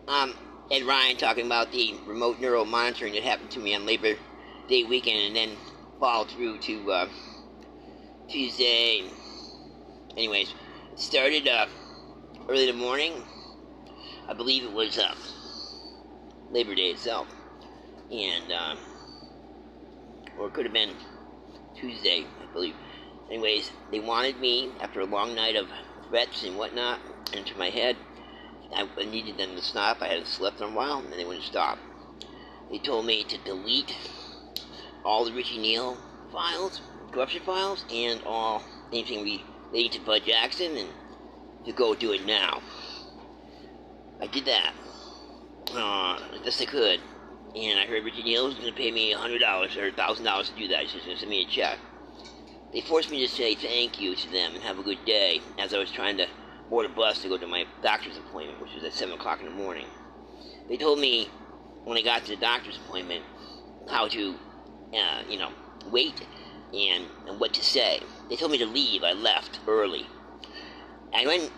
Ed Ryan talking about the remote neural monitoring that happened to me on Labor Day weekend and then followed through to Tuesday. Anyways, it started early in the morning. I believe it was Labor Day itself. And, or it could have been Tuesday, I believe. Anyways, they wanted me, after a long night of threats and whatnot, into my head. I needed them to stop. I hadn't slept in a while, and they wouldn't stop. They told me to delete all the Richie Neal files, corruption files, and anything relating to Bud Jackson, and to go do it now. I did that as best I could, and I heard Richie Neal was going to pay me $100 or $1,000 to do that. He's just going to send me a check. They forced me to say thank you to them and have a good day as I was trying to board a bus to go to my doctor's appointment, which was at 7 o'clock in the morning. They told me when I got to the doctor's appointment how to, wait and what to say. They told me to leave. I left early. I went.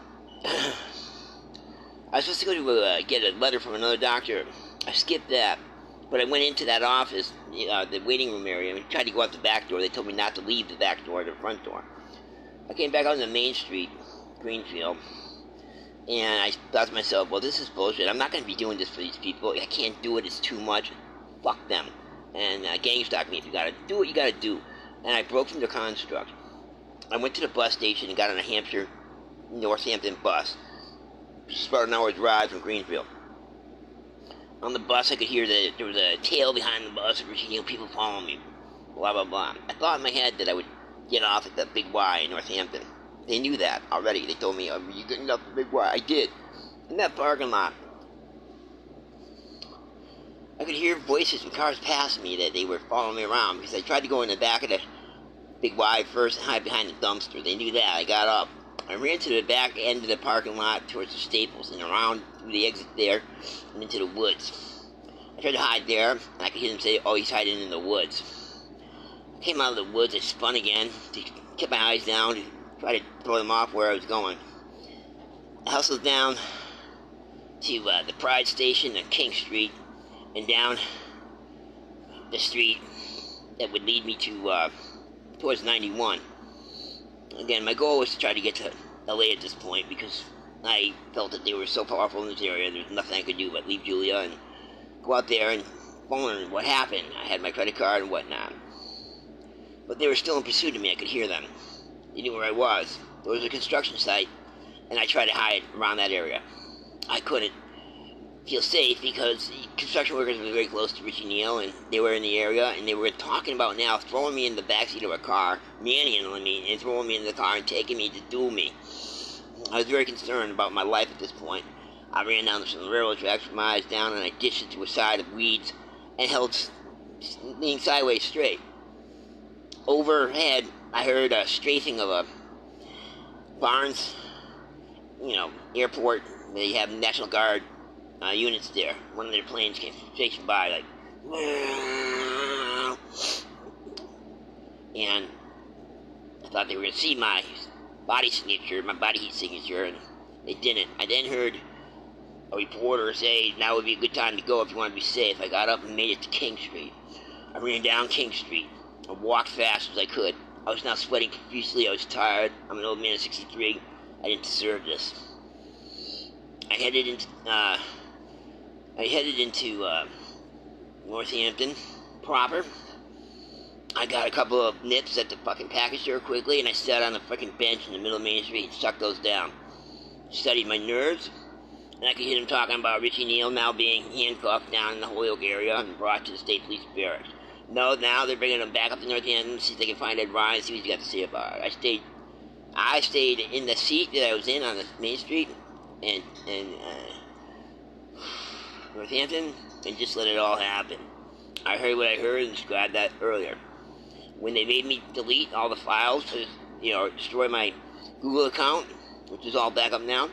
I was supposed to go to get a letter from another doctor. I skipped that, but I went into that office, the waiting room area, and tried to go out the back door. They told me not to leave the back door, the front door. I came back out on the main street, Greenfield, and I thought to myself, well, this is bullshit. I'm not going to be doing this for these people. I can't do it. It's too much. Fuck them. And gang stalk me. If you got to do what you got to do. And I broke from the construct. I went to the bus station and got on a Northampton bus. It's about an hour's ride from Greenfield. On the bus, I could hear that there was a tail behind the bus of people following me. Blah, blah, blah. I thought in my head that I would get off at the Big Y in Northampton. They knew that already. They told me, are you getting up the Big Y? I did. In that parking lot, I could hear voices and cars passing me that they were following me around because I tried to go in the back of the Big Y first and hide behind the dumpster. They knew that. I got up. I ran to the back end of the parking lot towards the Staples and around through the exit there and into the woods. I tried to hide there, and I could hear them say, oh, he's hiding in the woods. I came out of the woods. I spun again, kept my eyes down, try to throw them off where I was going. I hustled down to the Pride Station on King Street and down the street that would lead me to towards 91. Again, my goal was to try to get to LA at this point because I felt that they were so powerful in this area. There was nothing I could do but leave Julia and go out there and phone what happened. I had my credit card and whatnot. But they were still in pursuit of me. I could hear them. They knew where I was. There was a construction site, and I tried to hide around that area. I couldn't feel safe because the construction workers were very close to Richie Neal, and they were in the area, and they were talking about now throwing me in the backseat of a car, manhandling me, and throwing me in the car and taking me to do me. I was very concerned about my life at this point. I ran down some railroad tracks with my eyes down, and I ditched into a side of weeds and held leaning sideways straight. Overhead, I heard a strafing of a Barnes, airport. They have National Guard units there. One of their planes came chasing by, like, and I thought they were going to see my body heat signature, and they didn't. I then heard a reporter say, now would be a good time to go if you want to be safe. I got up and made it to King Street. I ran down King Street. I walked fast as I could. I was now sweating profusely. I was tired. I'm an old man of 63. I didn't deserve this. I headed into Northampton proper. I got a couple of nips at the fucking package store quickly, and I sat on the fucking bench in the middle of Main Street and sucked those down. Studied my nerves, and I could hear them talking about Richie Neal now being handcuffed down in the Holyoke area and brought to the state police barracks. No, now they're bringing him back up to Northampton to see if they can find Ed Ryan, see what he's got to say about it. I stayed in the seat that I was in on the Main Street and Northampton and just let it all happen. I heard what I heard and described that earlier. When they made me delete all the files to, destroy my Google account, which is all back up now,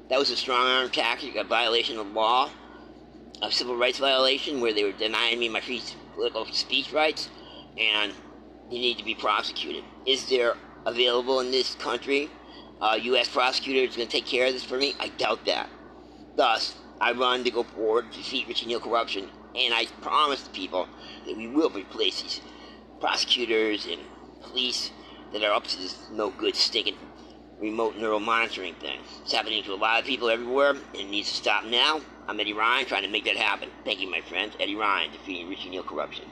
that was a strong arm tactic, a violation of law, a civil rights violation where they were denying me my free political speech rights, and he needed to be prosecuted. Is there available in this country a U.S. prosecutor that's going to take care of this for me? I doubt that. Thus, I run to go forward to defeat Richie Neal corruption, and I promise the people that we will replace these prosecutors and police that are up to this no good stinking remote neural monitoring thing. It's happening to a lot of people everywhere, and it needs to stop now. I'm Eddie Ryan, trying to make that happen. Thank you, my friends. Eddie Ryan, defeating Richie Neal corruption.